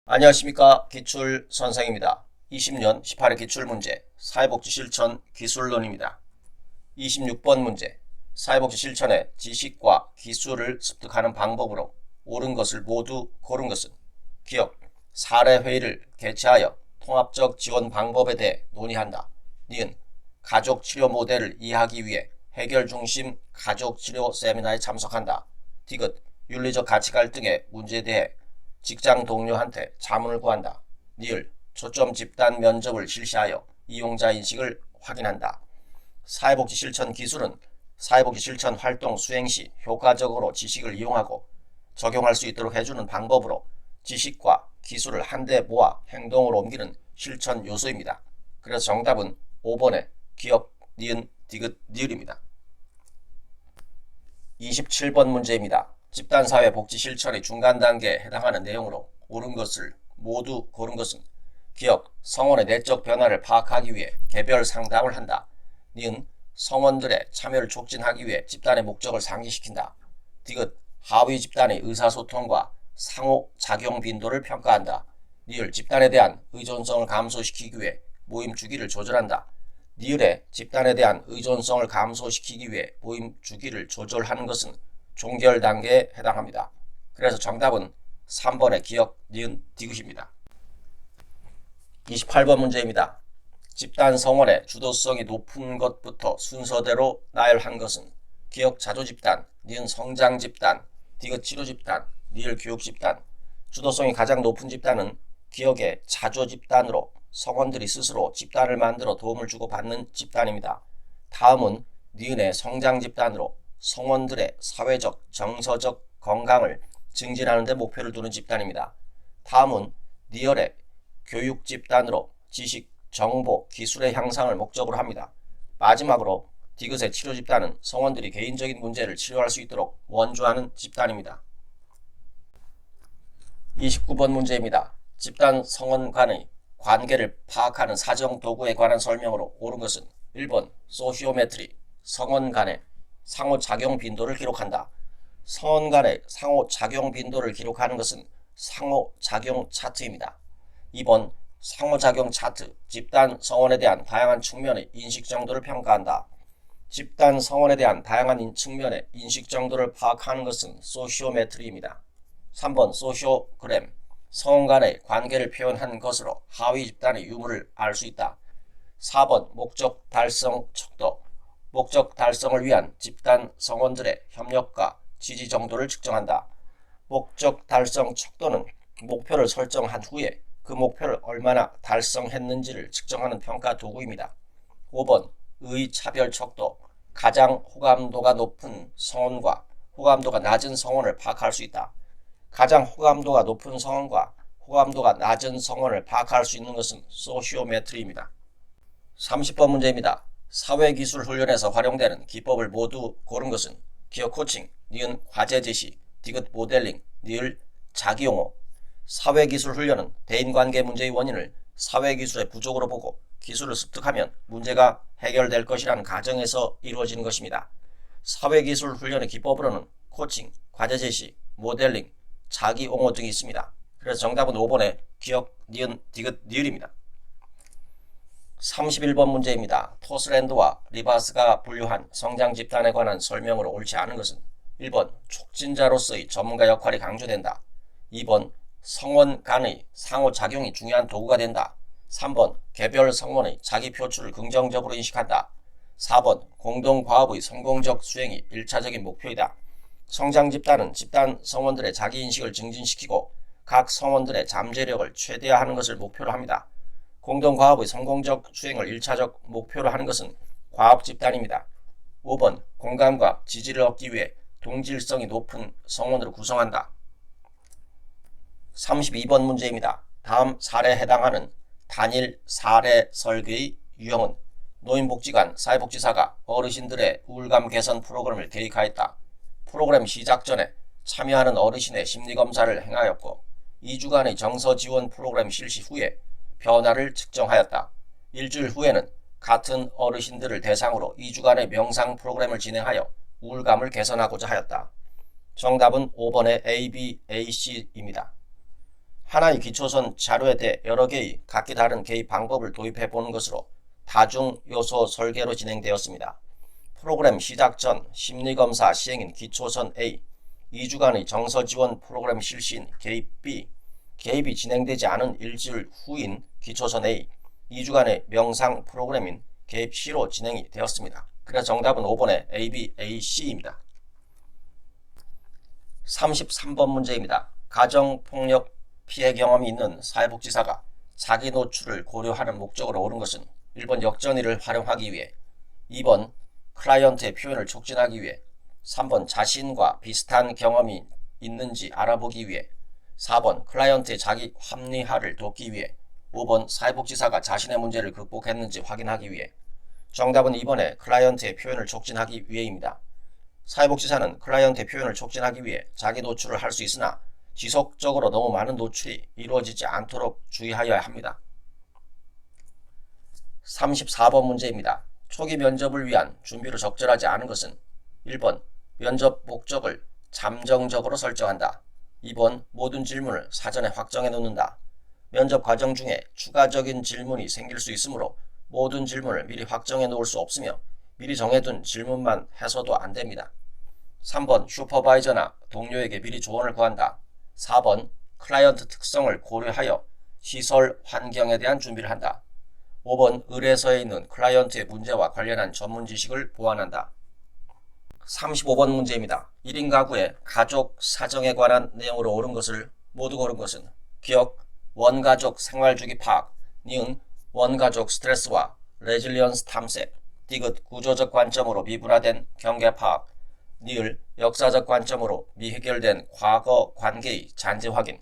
안녕하십니까. 기출선생입니다. 20년 18회 기출문제 사회복지 실천 기술론입니다. 26번 문제 사회복지 실천의 지식과 기술을 습득하는 방법으로 옳은 것을 모두 고른 것은 기업 사례회의를 개최하여 통합적 지원 방법에 대해 논의한다. 니은 가족치료 모델을 이해하기 위해 해결 중심 가족치료 세미나에 참석한다. 디귿 윤리적 가치 갈등의 문제에 대해 직장 동료한테 자문을 구한다. 니을 초점 집단 면접을 실시하여 이용자 인식을 확인한다. 사회복지 실천 기술은 사회복지 실천 활동 수행 시 효과적으로 지식을 이용하고 적용할 수 있도록 해주는 방법으로 지식과 기술을 한데 모아 행동으로 옮기는 실천 요소입니다. 그래서 정답은 5번의 기업, 니은, 디귿, 니을입니다. 27번 문제입니다. 집단사회 복지 실천의 중간 단계에 해당하는 내용으로 옳은 것을 모두 고른 것은 기업, 성원의 내적 변화를 파악하기 위해 개별 상담을 한다. 니은 성원들의 참여를 촉진하기 위해 집단의 목적을 상기시킨다. 디귿 하위 집단의 의사소통과 상호작용 빈도를 평가한다. 니을 집단에 대한 의존성을 감소시키기 위해 모임 주기를 조절한다. 니을의 집단에 대한 의존성을 감소시키기 위해 모임 주기를 조절하는 것은 종결 단계에 해당합니다. 그래서 정답은 3번의 기억, 니은, 디귿입니다. 28번 문제입니다. 집단 성원의 주도성이 높은 것부터 순서대로 나열한 것은 기억 자조 집단, 니은 성장 집단, 디귿 치료 집단, 니을 교육 집단. 주도성이 가장 높은 집단은 기억의 자조 집단으로 성원들이 스스로 집단을 만들어 도움을 주고 받는 집단입니다. 다음은 니은의 성장 집단으로 성원들의 사회적, 정서적 건강을 증진하는 데 목표를 두는 집단입니다. 다음은 니을의 교육 집단으로 지식, 정보, 기술의 향상을 목적으로 합니다. 마지막으로 디귿의 치료 집단은 성원들이 개인적인 문제를 치료할 수 있도록 원조하는 집단입니다. 29번 문제입니다. 집단 성원 간의 관계를 파악하는 사정 도구에 관한 설명으로 옳은 것은 1번 소시오메트리, 성원 간의 상호작용 빈도를 기록한다. 성원 간의 상호작용 빈도를 기록하는 것은 상호작용 차트입니다. 2번 상호작용 차트, 집단 성원에 대한 다양한 측면의 인식 정도를 평가한다. 집단 성원에 대한 다양한 측면의 인식 정도를 파악하는 것은 소시오메트리입니다. 3번 소시오그램, 성원 간의 관계를 표현한 것으로 하위 집단의 유무를 알 수 있다. 4번 목적 달성 척도, 목적 달성을 위한 집단 성원들의 협력과 지지 정도를 측정한다. 목적 달성 척도는 목표를 설정한 후에 그 목표를 얼마나 달성했는지를 측정하는 평가 도구입니다. 5번 의차별 척도, 가장 호감도가 높은 성원과 호감도가 낮은 성원을 파악할 수 있다. 가장 호감도가 높은 성원과 호감도가 낮은 성원을 파악할 수 있는 것은 소시오메트리입니다. 30번 문제입니다. 사회기술 훈련에서 활용되는 기법을 모두 고른 것은 기업 코칭, 니은 과제 제시, 디귿 모델링, 니을 자기용어. 사회기술 훈련은 대인관계 문제의 원인을 사회기술의 부족으로 보고 기술을 습득하면 문제가 해결될 것이라는 가정에서 이루어지는 것입니다. 사회기술 훈련의 기법으로는 코칭, 과제 제시, 모델링, 자기용어 등이 있습니다. 그래서 정답은 5번의 기억, 니은, 디귿, 니을입니다. 31번 문제입니다. 토스랜드와 리바스가 분류한 성장 집단에 관한 설명으로 옳지 않은 것은 1번 촉진자로서의 전문가 역할이 강조된다. 2번 성원 간의 상호작용이 중요한 도구가 된다. 3번 개별 성원의 자기 표출을 긍정적으로 인식한다. 4번 공동과업의 성공적 수행이 1차적인 목표이다. 성장 집단은 집단 성원들의 자기인식을 증진시키고 각 성원들의 잠재력을 최대화하는 것을 목표로 합니다. 공동과업의 성공적 수행을 1차적 목표로 하는 것은 과업 집단입니다. 5번 공감과 지지를 얻기 위해 동질성이 높은 성원으로 구성한다. 32번 문제입니다. 다음 사례에 해당하는 단일 사례 설계의 유형은 노인복지관 사회복지사가 어르신들의 우울감 개선 프로그램을 계획하였다. 프로그램 시작 전에 참여하는 어르신의 심리검사를 행하였고 2주간의 정서지원 프로그램 실시 후에 변화를 측정하였다. 일주일 후에는 같은 어르신들을 대상으로 2주간의 명상 프로그램을 진행하여 우울감을 개선하고자 하였다. 정답은 5번의 A, B, A, C입니다. 하나의 기초선 자료에 대해 여러 개의 각기 다른 개입 방법을 도입해 보는 것으로 다중 요소 설계로 진행되었습니다. 프로그램 시작 전 심리검사 시행인 기초선 A, 2주간의 정서 지원 프로그램 실시인 개입 B, 개입이 진행되지 않은 일주일 후인 기초선 A, 2주간의 명상 프로그램인 개입 C로 진행이 되었습니다. 그래서 정답은 5번의 A, B, A, C입니다. 33번 문제입니다. 가정폭력 피해 경험이 있는 사회복지사가 자기 노출을 고려하는 목적으로 옳은 것은 1번 역전의를 활용하기 위해, 2번 클라이언트의 표현을 촉진하기 위해, 3번 자신과 비슷한 경험이 있는지 알아보기 위해, 4번 클라이언트의 자기 합리화를 돕기 위해, 5번 사회복지사가 자신의 문제를 극복했는지 확인하기 위해. 정답은 2번의 클라이언트의 표현을 촉진하기 위해입니다. 사회복지사는 클라이언트의 표현을 촉진하기 위해 자기 노출을 할 수 있으나 지속적으로 너무 많은 노출이 이루어지지 않도록 주의하여야 합니다. 34번 문제입니다. 초기 면접을 위한 준비를 적절하지 않은 것은 1번 면접 목적을 잠정적으로 설정한다. 2번 모든 질문을 사전에 확정해 놓는다. 면접 과정 중에 추가적인 질문이 생길 수 있으므로 모든 질문을 미리 확정해 놓을 수 없으며 미리 정해둔 질문만 해서도 안 됩니다. 3번 슈퍼바이저나 동료에게 미리 조언을 구한다. 4번 클라이언트 특성을 고려하여 시설 환경에 대한 준비를 한다. 5번 의뢰서에 있는 클라이언트의 문제와 관련한 전문 지식을 보완한다. 35번 문제입니다. 1인 가구의 가족 사정에 관한 내용으로 옳은 것을 모두 고른 것은 기억, 원가족 생활주기 파악, 니은 원가족 스트레스와 레질리언스 탐색, 디귿 구조적 관점으로 미분화된 경계 파악, 니을 역사적 관점으로 미해결된 과거 관계의 잔재 확인.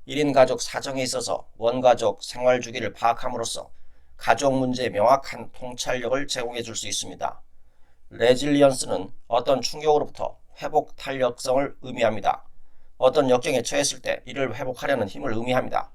1인 가족 사정에 있어서 원가족 생활주기를 파악함으로써 가족 문제의 명확한 통찰력을 제공해 줄 수 있습니다. 레질리언스는 어떤 충격으로부터 회복 탄력성을 의미합니다. 어떤 역경에 처했을 때 이를 회복하려는 힘을 의미합니다.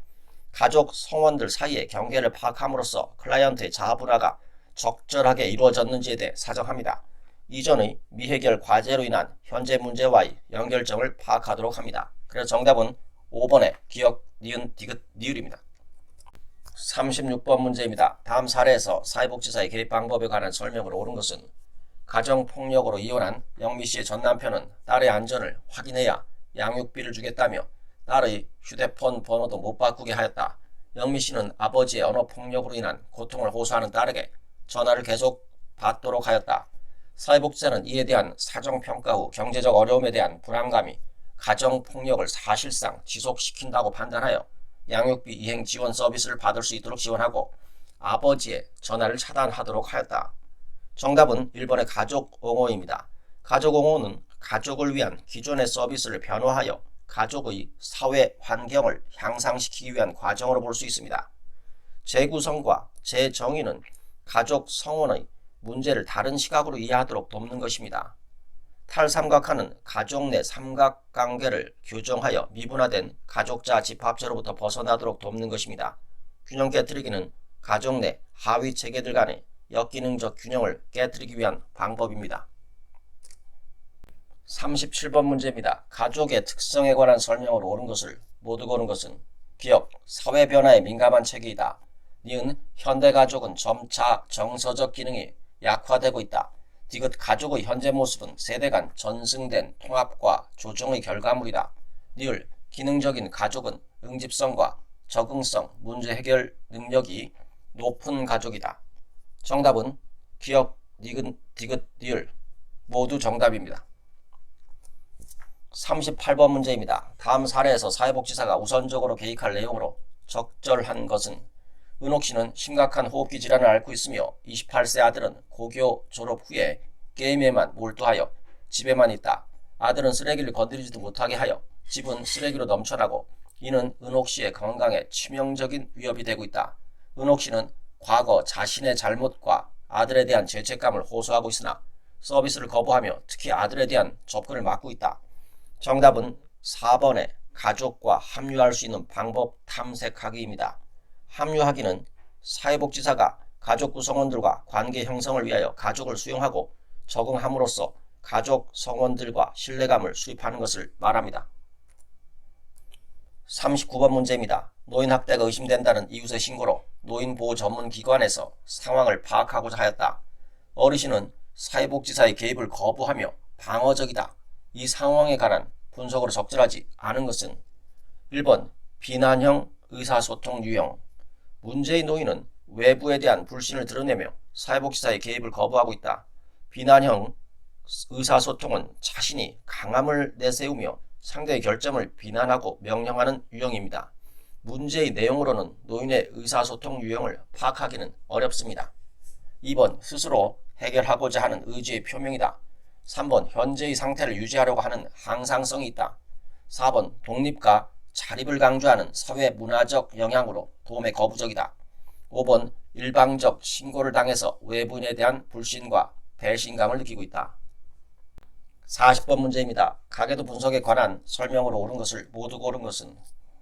가족 성원들 사이의 경계를 파악함으로써 클라이언트의 자아분화가 적절하게 이루어졌는지에 대해 사정합니다. 이전의 미해결 과제로 인한 현재 문제와의 연결점을 파악하도록 합니다. 그래서 정답은 5번의 기억, 니은, 디귿, 니을입니다. 36번 문제입니다. 다음 사례에서 사회복지사의 개입 방법에 관한 설명으로 옳은 것은 가정폭력으로 이혼한 영미씨의 전남편은 딸의 안전을 확인해야 양육비를 주겠다며 딸의 휴대폰 번호도 못 바꾸게 하였다. 영미씨는 아버지의 언어폭력으로 인한 고통을 호소하는 딸에게 전화를 계속 받도록 하였다. 사회복지사는 이에 대한 사정평가 후 경제적 어려움에 대한 불안감이 가정폭력을 사실상 지속시킨다고 판단하여 양육비 이행 지원 서비스를 받을 수 있도록 지원하고 아버지의 전화를 차단하도록 하였다. 정답은 1번의 가족옹호입니다. 가족옹호는 가족을 위한 기존의 서비스를 변화하여 가족의 사회 환경을 향상시키기 위한 과정으로 볼 수 있습니다. 재구성과 재정의는 가족 성원의 문제를 다른 시각으로 이해하도록 돕는 것입니다. 탈삼각화는 가족 내 삼각관계를 교정하여 미분화된 가족자 집합체로부터 벗어나도록 돕는 것입니다. 균형 깨뜨리기는 가족 내 하위 체계들 간의 역기능적 균형을 깨뜨리기 위한 방법입니다. 37번 문제입니다. 가족의 특성에 관한 설명으로 옳은 것을 모두 고른 것은 기억, 사회 변화에 민감한 체계이다. 니은 현대가족은 점차 정서적 기능이 약화되고 있다. 디귿 가족의 현재 모습은 세대 간 전승된 통합과 조정의 결과물이다. 니을 기능적인 가족은 응집성과 적응성, 문제 해결 능력이 높은 가족이다. 정답은 기억, 니은, 디귿, 니을 모두 정답입니다. 38번 문제입니다. 다음 사례에서 사회복지사가 우선적으로 개입할 내용으로 적절한 것은 은옥씨는 심각한 호흡기 질환을 앓고 있으며 28세 아들은 고교 졸업 후에 게임에만 몰두하여 집에만 있다. 아들은 쓰레기를 건드리지도 못하게 하여 집은 쓰레기로 넘쳐나고 이는 은옥씨의 건강에 치명적인 위협이 되고 있다. 은옥씨는 과거 자신의 잘못과 아들에 대한 죄책감을 호소하고 있으나 서비스를 거부하며 특히 아들에 대한 접근을 막고 있다. 정답은 4번의 가족과 합류할 수 있는 방법 탐색하기입니다. 합류하기는 사회복지사가 가족 구성원들과 관계 형성을 위하여 가족을 수용하고 적응함으로써 가족 성원들과 신뢰감을 수립하는 것을 말합니다. 39번 문제입니다. 노인학대가 의심된다는 이웃의 신고로 노인보호 전문기관에서 상황을 파악하고자 하였다. 어르신은 사회복지사의 개입을 거부하며 방어적이다. 이 상황에 관한 분석으로 적절하지 않은 것은 1번 비난형 의사소통 유형. 문제의 노인은 외부에 대한 불신을 드러내며 사회복지사의 개입을 거부하고 있다. 비난형 의사소통은 자신이 강함을 내세우며 상대의 결점을 비난하고 명령하는 유형입니다. 문제의 내용으로는 노인의 의사소통 유형을 파악하기는 어렵습니다. 2번 스스로 해결하고자 하는 의지의 표명이다. 3번 현재의 상태를 유지하려고 하는 항상성이 있다. 4번 독립과 자립을 강조하는 사회 문화적 영향으로 도움에 거부적이다. 5번 일방적 신고를 당해서 외부인에 대한 불신과 배신감을 느끼고 있다. 40번 문제입니다. 가계도 분석에 관한 설명으로 옳은 것을 모두 고른 것은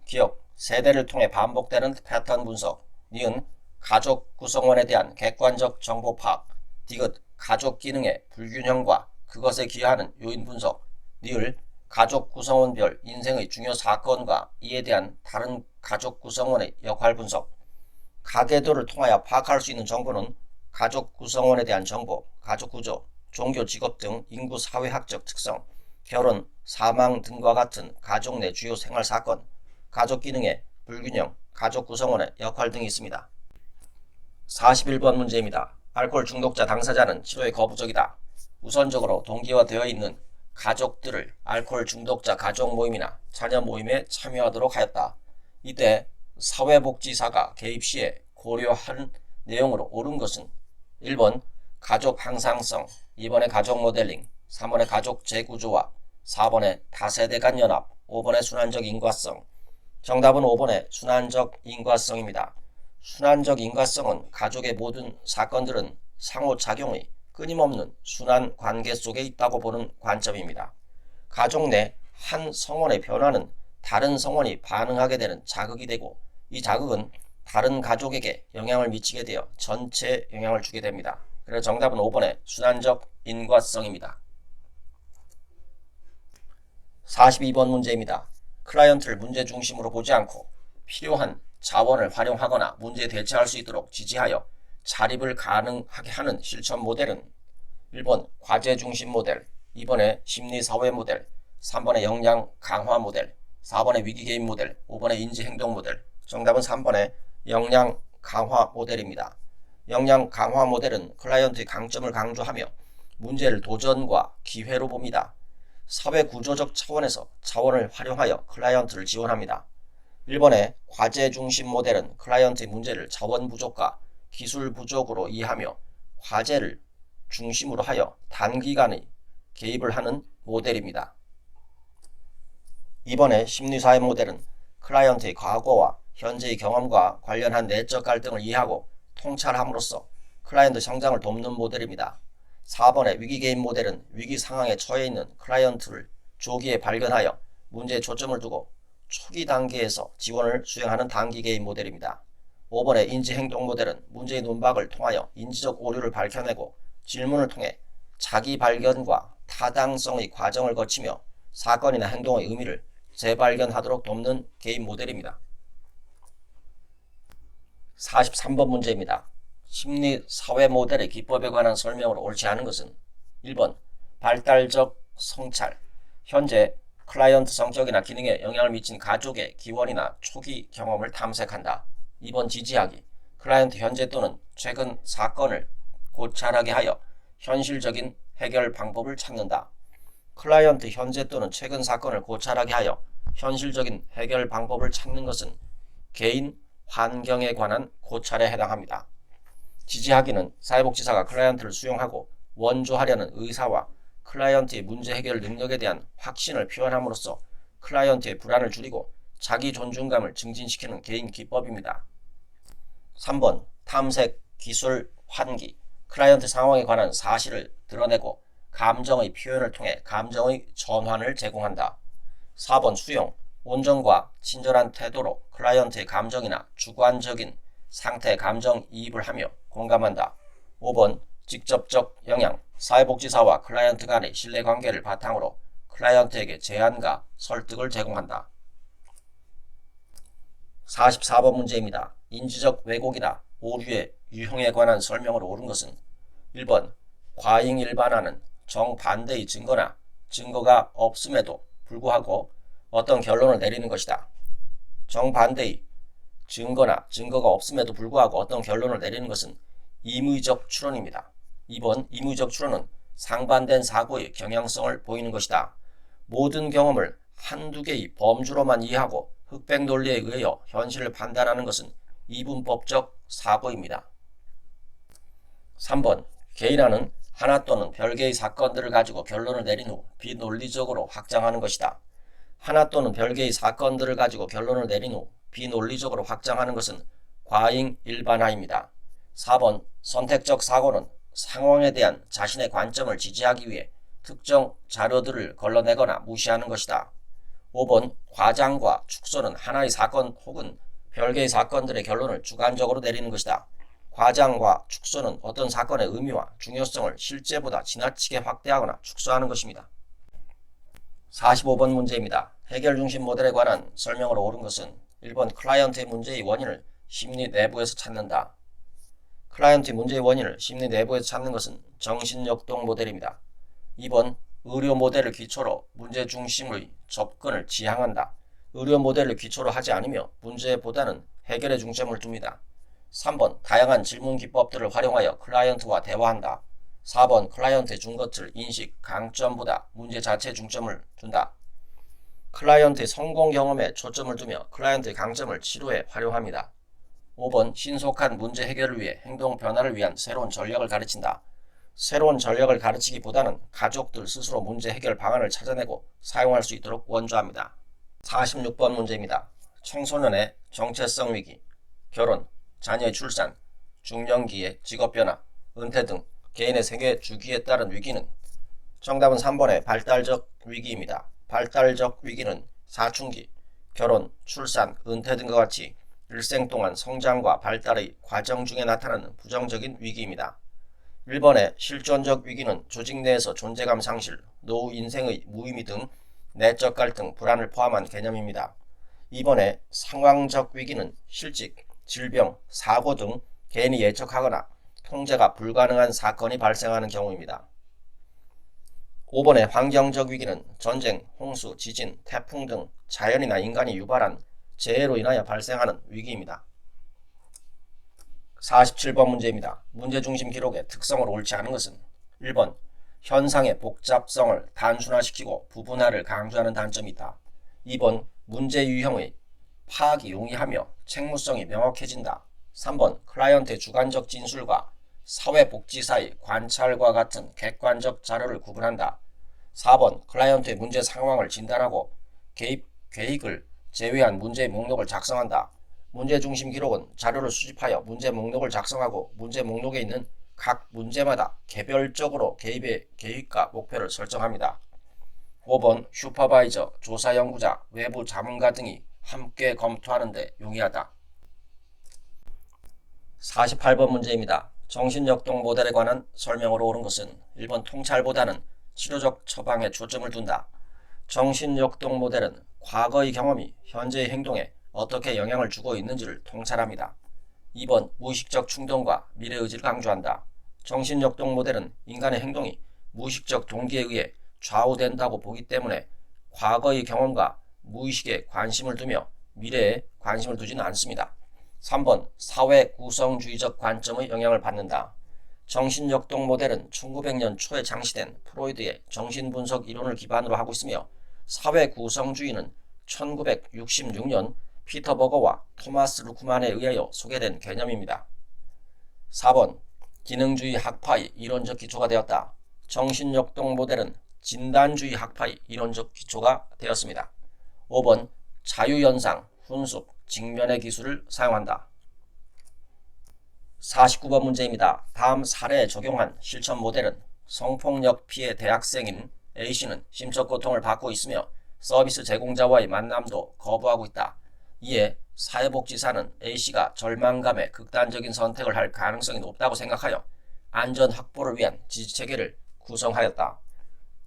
기억, 세대를 통해 반복되는 패턴 분석, 니은 가족 구성원에 대한 객관적 정보 파악, 디귿 가족 기능의 불균형과 그것에 기여하는 요인 분석, 니을 가족 구성원별 인생의 중요 사건과 이에 대한 다른 가족 구성원의 역할 분석. 가계도를 통하여 파악할 수 있는 정보는 가족 구성원에 대한 정보, 가족 구조, 종교, 직업 등 인구 사회학적 특성, 결혼, 사망 등과 같은 가족 내 주요 생활 사건, 가족 기능의 불균형, 가족 구성원의 역할 등이 있습니다. 41번 문제입니다. 알코올 중독자 당사자는 치료에 거부적이다. 우선적으로 동기화되어 있는 가족들을 알코올 중독자 가족 모임이나 자녀 모임에 참여하도록 하였다. 이때 사회복지사가 개입 시에 고려한 내용으로 옳은 것은 1번 가족 항상성, 2번의 가족 모델링, 3번의 가족 재구조화, 4번의 다세대 간 연합, 5번의 순환적 인과성. 정답은 5번의 순환적 인과성입니다. 순환적 인과성은 가족의 모든 사건들은 상호작용의 끊임없는 순환 관계 속에 있다고 보는 관점입니다. 가족 내 한 성원의 변화는 다른 성원이 반응하게 되는 자극이 되고 이 자극은 다른 가족에게 영향을 미치게 되어 전체에 영향을 주게 됩니다. 그래서 정답은 5번의 순환적 인과성입니다. 42번 문제입니다. 클라이언트를 문제 중심으로 보지 않고 필요한 자원을 활용하거나 문제에 대처할 수 있도록 지지하여 자립을 가능하게 하는 실천 모델은 1번 과제 중심 모델, 2번의 심리사회 모델, 3번의 역량 강화 모델, 4번의 위기 개입 모델, 5번의 인지 행동 모델. 정답은 3번의 역량 강화 모델입니다. 역량 강화 모델은 클라이언트의 강점을 강조하며 문제를 도전과 기회로 봅니다. 사회 구조적 차원에서 자원을 활용하여 클라이언트를 지원합니다. 1번의 과제 중심 모델은 클라이언트의 문제를 자원 부족과 기술 부족으로 이해하며 과제를 중심으로 하여 단기간의 개입을 하는 모델입니다. 2번의 심리사회 모델은 클라이언트의 과거와 현재의 경험과 관련한 내적 갈등을 이해하고 통찰함으로써 클라이언트 성장을 돕는 모델입니다. 4번의 위기 개입 모델은 위기 상황에 처해 있는 클라이언트를 조기에 발견하여 문제에 초점을 두고 초기 단계에서 지원을 수행하는 단기 개입 모델입니다. 5번의 인지 행동 모델은 문제의 논박을 통하여 인지적 오류를 밝혀내고 질문을 통해 자기 발견과 타당성의 과정을 거치며 사건이나 행동의 의미를 재발견하도록 돕는 개입 모델입니다. 43번 문제입니다. 심리사회 모델의 기법에 관한 설명으로 옳지 않은 것은 1번 발달적 성찰, 현재 클라이언트 성격이나 기능에 영향을 미친 가족의 기원이나 초기 경험을 탐색한다. 2번 지지하기, 클라이언트 현재 또는 최근 사건을 고찰하게 하여 현실적인 해결 방법을 찾는다. 클라이언트 현재 또는 최근 사건을 고찰하게 하여 현실적인 해결 방법을 찾는 것은 개인 환경에 관한 고찰에 해당합니다. 지지하기는 사회복지사가 클라이언트를 수용하고 원조하려는 의사와 클라이언트의 문제 해결 능력에 대한 확신을 표현함으로써 클라이언트의 불안을 줄이고 자기 존중감을 증진시키는 개인 기법입니다. 3번 탐색, 기술, 환기, 클라이언트 상황에 관한 사실을 드러내고 감정의 표현을 통해 감정의 전환을 제공한다. 4번 수용, 온전과 친절한 태도로 클라이언트의 감정이나 주관적인 상태에 감정이입을 하며 공감한다. 5번 직접적 영향, 사회복지사와 클라이언트 간의 신뢰관계를 바탕으로 클라이언트에게 제안과 설득을 제공한다. 44번 문제입니다. 인지적 왜곡이나 오류의 유형에 관한 설명으로 옳은 것은 1번 과잉 일반화는 정반대의 증거나 증거가 없음에도 불구하고 어떤 결론을 내리는 것이다. 정반대의 증거나 증거가 없음에도 불구하고 어떤 결론을 내리는 것은 임의적 추론입니다. 2번 임의적 추론은 상반된 사고의 경향성을 보이는 것이다. 모든 경험을 한두 개의 범주로만 이해하고 흑백 논리에 의하여 현실을 판단하는 것은 이분법적 사고입니다. 3번 개인화는 하나 또는 별개의 사건들을 가지고 결론을 내린 후 비논리적으로 확장하는 것이다. 하나 또는 별개의 사건들을 가지고 결론을 내린 후 비논리적으로 확장하는 것은 과잉 일반화입니다. 4번 선택적 사고는 상황에 대한 자신의 관점을 지지하기 위해 특정 자료들을 걸러내거나 무시하는 것이다. 5번 과장과 축소는 하나의 사건 혹은 별개의 사건들의 결론을 주관적으로 내리는 것이다. 과장과 축소는 어떤 사건의 의미와 중요성을 실제보다 지나치게 확대하거나 축소하는 것입니다. 45번 문제입니다. 해결 중심 모델에 관한 설명으로 옳은 것은 1번 클라이언트의 문제의 원인을 심리 내부에서 찾는다. 클라이언트의 문제의 원인을 심리 내부에서 찾는 것은 정신역동 모델입니다. 2번 의료 모델을 기초로 문제 중심의 접근을 지향한다. 의료 모델을 기초로 하지 않으며 문제보다는 해결에 중점을 둡니다. 3번 다양한 질문 기법들을 활용하여 클라이언트와 대화한다. 4번 클라이언트의 준 것을 인식, 강점보다 문제 자체에 중점을 둔다. 클라이언트의 성공 경험에 초점을 두며 클라이언트의 강점을 치료에 활용합니다. 5번 신속한 문제 해결을 위해 행동 변화를 위한 새로운 전략을 가르친다. 새로운 전략을 가르치기보다는 가족들 스스로 문제 해결 방안을 찾아내고 사용할 수 있도록 원조합니다. 46번 문제입니다. 청소년의 정체성 위기, 결혼, 자녀의 출산, 중년기의 직업 변화, 은퇴 등 개인의 생애 주기에 따른 위기는 정답은 3번의 발달적 위기입니다. 발달적 위기는 사춘기, 결혼, 출산, 은퇴 등과 같이 일생 동안 성장과 발달의 과정 중에 나타나는 부정적인 위기입니다. 1번의 실존적 위기는 조직 내에서 존재감 상실, 노후 인생의 무의미 등 내적 갈등, 불안을 포함한 개념입니다. 2번의 상황적 위기는 실직, 질병, 사고 등 개인이 예측하거나 통제가 불가능한 사건이 발생하는 경우입니다. 5번의 환경적 위기는 전쟁, 홍수, 지진, 태풍 등 자연이나 인간이 유발한 재해로 인하여 발생하는 위기입니다. 47번 문제입니다. 문제중심 기록의 특성으로 옳지 않은 것은 1번 현상의 복잡성을 단순화시키고 부분화를 강조하는 단점이 있다. 2번 문제 유형의 파악이 용이하며 책무성이 명확해진다. 3번 클라이언트의 주관적 진술과 사회복지사의 관찰과 같은 객관적 자료를 구분한다. 4번 클라이언트의 문제 상황을 진단하고 개입 계획을 제외한 문제의 목록을 작성한다. 문제중심 기록은 자료를 수집하여 문제 목록을 작성하고 문제 목록에 있는 각 문제마다 개별적으로 개입의 계획과 목표를 설정합니다. 5번 슈퍼바이저, 조사 연구자, 외부 자문가 등이 함께 검토하는 데 용이하다. 48번 문제입니다. 정신역동 모델에 관한 설명으로 옳은 것은 1번 통찰보다는 치료적 처방에 초점을 둔다. 정신역동 모델은 과거의 경험이 현재의 행동에 어떻게 영향을 주고 있는지를 통찰합니다. 2번 무의식적 충동과 미래의지를 강조한다. 정신역동 모델은 인간의 행동이 무의식적 동기에 의해 좌우된다고 보기 때문에 과거의 경험과 무의식에 관심을 두며 미래에 관심을 두지는 않습니다. 3번 사회 구성주의적 관점의 영향을 받는다. 정신역동 모델은 1900년 초에 창시된 프로이드의 정신분석 이론을 기반으로 하고 있으며 사회 구성주의는 1966년 피터 버거와 토마스 루크만에 의하여 소개된 개념입니다. 4번 기능주의 학파의 이론적 기초가 되었다. 정신역동 모델은 진단주의 학파의 이론적 기초가 되었습니다. 5번 자유연상, 훈수, 직면의 기술을 사용한다. 49번 문제입니다. 다음 사례에 적용한 실천 모델은 성폭력 피해 대학생인 A씨는 심적 고통을 받고 있으며 서비스 제공자와의 만남도 거부하고 있다. 이에 사회복지사는 A씨가 절망감에 극단적인 선택을 할 가능성이 높다고 생각하여 안전 확보를 위한 지지체계를 구성하였다.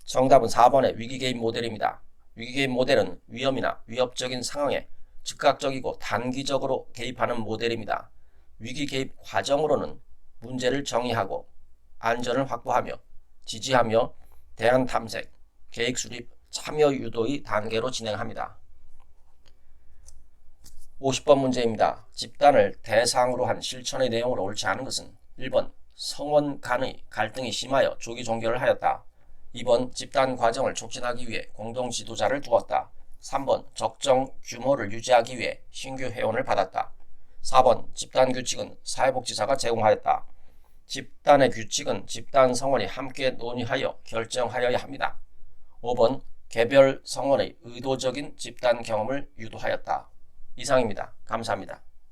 정답은 4번의 위기개입 모델입니다. 위기개입 모델은 위험이나 위협적인 상황에 즉각적이고 단기적으로 개입하는 모델입니다. 위기 개입 과정으로는 문제를 정의하고 안전을 확보하며 지지하며 대안 탐색, 계획 수립, 참여 유도의 단계로 진행합니다. 50번 문제입니다. 집단을 대상으로 한 실천의 내용으로 옳지 않은 것은 1번 성원 간의 갈등이 심하여 조기 종결을 하였다. 2번 집단 과정을 촉진하기 위해 공동 지도자를 두었다. 3번 적정 규모를 유지하기 위해 신규 회원을 받았다. 4번 집단 규칙은 사회복지사가 제공하였다. 집단의 규칙은 집단 성원이 함께 논의하여 결정하여야 합니다. 5번 개별 성원의 의도적인 집단 경험을 유도하였다. 이상입니다. 감사합니다.